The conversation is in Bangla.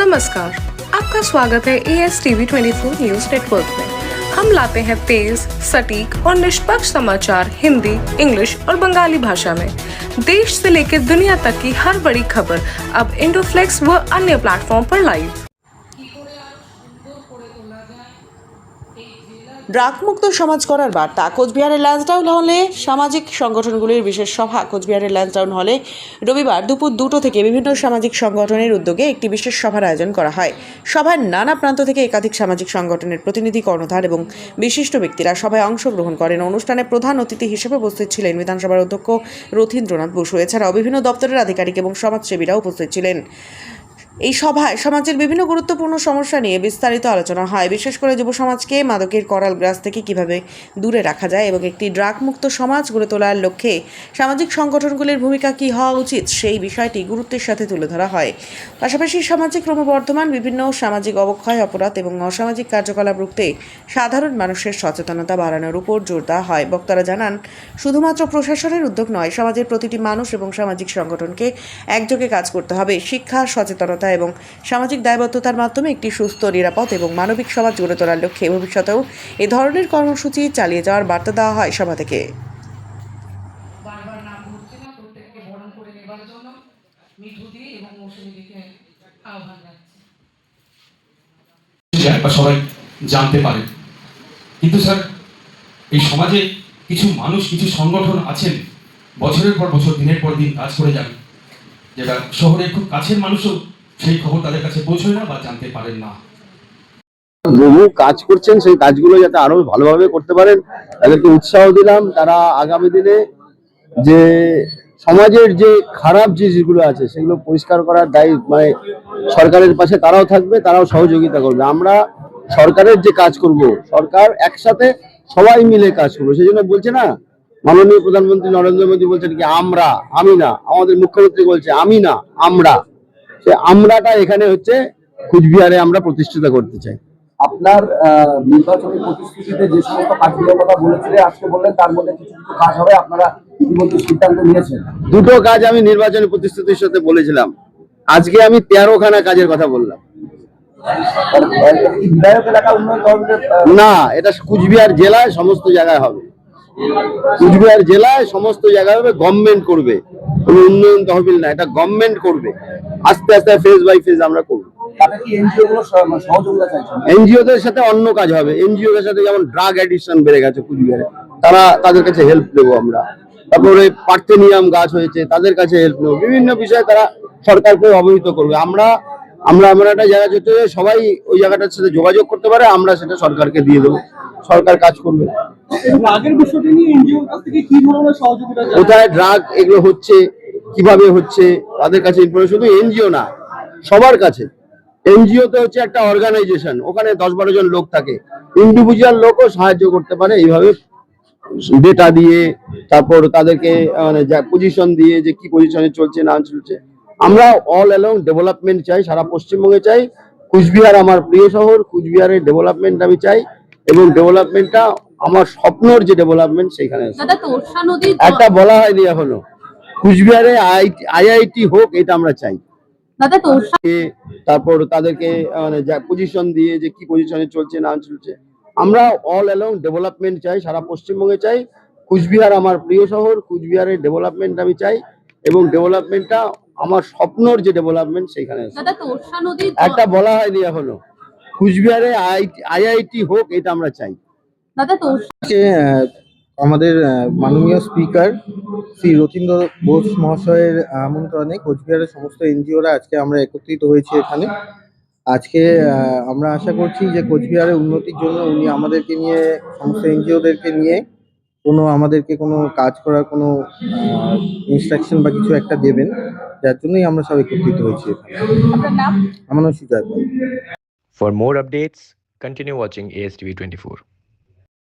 नमस्कार, आपका स्वागत है ASTV24 न्यूज नेटवर्क में। हम लाते हैं तेज, सटीक और निष्पक्ष समाचार हिंदी, इंग्लिश और बंगाली भाषा में। देश से लेकर दुनिया तक की हर बड़ी खबर अब इंडोफ्लेक्स व अन्य प्लेटफॉर्म पर लाइव। ড্রাগমুক্ত সমাজ করার বার্তা কোচবিহারের ল্যান্সডাউন হলে সামাজিক সংগঠনগুলির বিশেষ সভা। কোচবিহারের ল্যান্সডাউন হলে রবিবার দুপুর 2টো থেকে বিভিন্ন সামাজিক সংগঠনের উদ্যোগে একটি বিশেষ সভার আয়োজন করা হয়। সভায় নানা প্রান্ত থেকে একাধিক সামাজিক সংগঠনের প্রতিনিধি, কর্ণধার এবং বিশিষ্ট ব্যক্তিরা সভায় অংশগ্রহণ করেন। অনুষ্ঠানে প্রধান অতিথি হিসেবে উপস্থিত ছিলেন বিধানসভার অধ্যক্ষ রথীন্দ্রনাথ বসু। এছাড়াও বিভিন্ন দপ্তরের আধিকারিক এবং সমাজসেবীরা উপস্থিত ছিলেন। এই সভায় সমাজের বিভিন্ন গুরুত্বপূর্ণ সমস্যা নিয়ে বিস্তারিত আলোচনা হয়। বিশেষ করে যুব সমাজকে মাদকের করাল গ্রাস থেকে কিভাবে দূরে রাখা যায় এবং একটি ড্রাগমুক্ত সমাজ গড়ে তোলার লক্ষ্যে সামাজিক সংগঠনগুলির ভূমিকা কী হওয়া উচিত সেই বিষয়টি গুরুত্বের সাথে তুলে ধরা হয়। পাশাপাশি সমাজে ক্রমবর্ধমান বিভিন্ন সামাজিক অবক্ষয়, অপরাধ এবং অসামাজিক কার্যকলাপ রুখতে সাধারণ মানুষের সচেতনতা বাড়ানোর উপর জোর দেওয়া হয়। বক্তারা জানান, শুধুমাত্র প্রশাসনের উদ্যোগ নয়, সমাজের প্রতিটি মানুষ এবং সামাজিক সংগঠনকে একযোগে কাজ করতে হবে। শিক্ষা, সচেতনতা এবং সামাজিক দায়বদ্ধতার মাধ্যমে একটি সুস্থ, নিরাপদ এবং মানবিক সমাজ গড়ে তোলার লক্ষ্যে ভবিষ্যতেও এ ধরনের কর্মসূচি চালিয়ে যাওয়ার বার্তা দেওয়া হয় সভা থেকে। সবাই জানতে পারে, কিন্তু স্যার এই সমাজে কিছু মানুষ, কিছু সংগঠন আছেন বছরের পর বছর, দিনের পর দিন কাজ করে যান, যেটা শহরের খুব কাছের মানুষও সেই খবর তাদের কাছে পৌঁছয় না বা জানতে পারেন না। বহু কাজ করছেন, সেই কাজগুলো যাতে আরো ভালোভাবে করতে পারেন তাদেরকে উৎসাহ দিলাম। তারা আগামী দিনে যে সমাজের যে খারাপ জিনিসগুলো আছে সেগুলো পরিষ্কার করার দায়িত্ব, মানে সরকারের পাশে তারাও থাকবে, তারাও সহযোগিতা করবে। আমরা সরকারের যে কাজ করব, সরকার একসাথে সবাই মিলে কাজ করবো। সেই জন্য বলছে না, মাননীয় প্রধানমন্ত্রী নরেন্দ্র মোদী বলছেন কি আমরা, আমি না। আমাদের মুখ্যমন্ত্রী বলছে আমি না, আমরা। সে আমরাটা এখানে হচ্ছে কুচবিহারে আমরা প্রতিষ্ঠিত করতে চাই। আপনার নির্বাচনী প্রতিশ্রুতিতে যে সমস্ত কাজগুলোর কথা বলেছিলেন, আজকে বললেন তার মধ্যে কিছু কিছু কাজ হবে, আপনারা ইতিমধ্যে সিদ্ধান্ত নিয়েছেন। দুটো কাজ আমি নির্বাচনী প্রতিশ্রুতির সাথে বলেছিলাম, আজকে আমি 13খানা কাজের কথা বললাম। বিধায়ক এলাকা উন্নয়ন তহবিলের না, এটা কুচবিহার জেলায় সমস্ত জায়গায় হবে। কুচবিহার জেলায় সমস্ত জায়গায় হবে, গভর্নমেন্ট করবে, কোনো উন্নয়ন তহবিল না, এটা গভর্নমেন্ট করবে। আস্তে আস্তে ফেজ বাই ফেজ আমরা করবো। এনজিওদের সাথে অন্য কাজ হবে। এনজিওদের সাথে যেমন ড্রাগ অ্যাডিকশন বেড়ে গেছে কুচবিহারে, তাদের কাছে হেল্প দেবো আমরা। তারপরে পার্থেনিয়াম গাছ হয়েছে, তাদের কাছে হেল্প নেবো। বিভিন্ন বিষয়ে তারা সরকারকে অবহিত করবে। আমরা এমন একটা জায়গা যেতে সবাই ওই জায়গাটার সাথে যোগাযোগ করতে পারে, আমরা সেটা সরকারকে দিয়ে দেবো, সরকার কাজ করবে। কোথায় ড্রাগ এগুলো হচ্ছে, কিভাবে হচ্ছে, তাদের কাছে ইনফরমেশন। শুধু এনজিও না, সবার কাছে। এনজিও তো হচ্ছে একটা অর্গানাইজেশন, ওখানে 10-12 জন লোক থাকে। ইন্ডিভিজুয়াল লোকও সাহায্য করতে পারে এইভাবে ডেটা দিয়ে, তারপর তাদেরকে মানে পজিশন দিয়ে যে কি পজিশনে চলছে না চলছে। আমরা অল অ্যালং ডেভেলপমেন্ট চাই, সারা পশ্চিমবঙ্গে চাই। কুচবিহার আমার প্রিয় শহর, কুচবিহারের ডেভেলপমেন্ট আমি চাই, এবং ডেভেলপমেন্টটা আমার স্বপ্নর যে ডেভেলপমেন্ট সেখানে একটা বলা হয়নি এখনো। কুচবিহারে আইআইটি হোক, এটা আমরা চাই। তারপর তাদেরকে মানে পজিশন দিয়ে যে কি পজিশনে চলছে না চলছে। আমরা অল অ্যালং ডেভেলপমেন্ট চাই, সারা পশ্চিমবঙ্গে চাই। কুচবিহার আমার প্রিয় শহর, কুচবিহারের ডেভেলপমেন্ট আমি চাই, এবং ডেভেলপমেন্টটা আমার স্বপ্নর যে ডেভেলপমেন্ট সেখানে একটা বলা হয়নি এখনো। কুচবিহারে আইআইটি হোক, এটা আমরা চাই। আমাদের মাননীয় স্পিকার শ্রী রথীন্দ্র বোস মহাশয়ের আমন্ত্রণে কোচবিহারের সমস্ত এনজিওরা আজকে আমরা একত্রিত হয়েছি এখানে। আজকে আমরা আশা করছি যে কোচবিহারের উন্নতির জন্য উনি আমাদেরকে নিয়ে, সমস্ত এনজিওদেরকে নিয়ে আমাদেরকে কোনো কাজ করার কোনো ইনস্ট্রাকশন বা কিছু একটা দেবেন, যার জন্যই আমরা সব একত্রিত হয়েছি এখানে। আমার নাম সুজয় পাল। For more updates, continue watching ASTV24.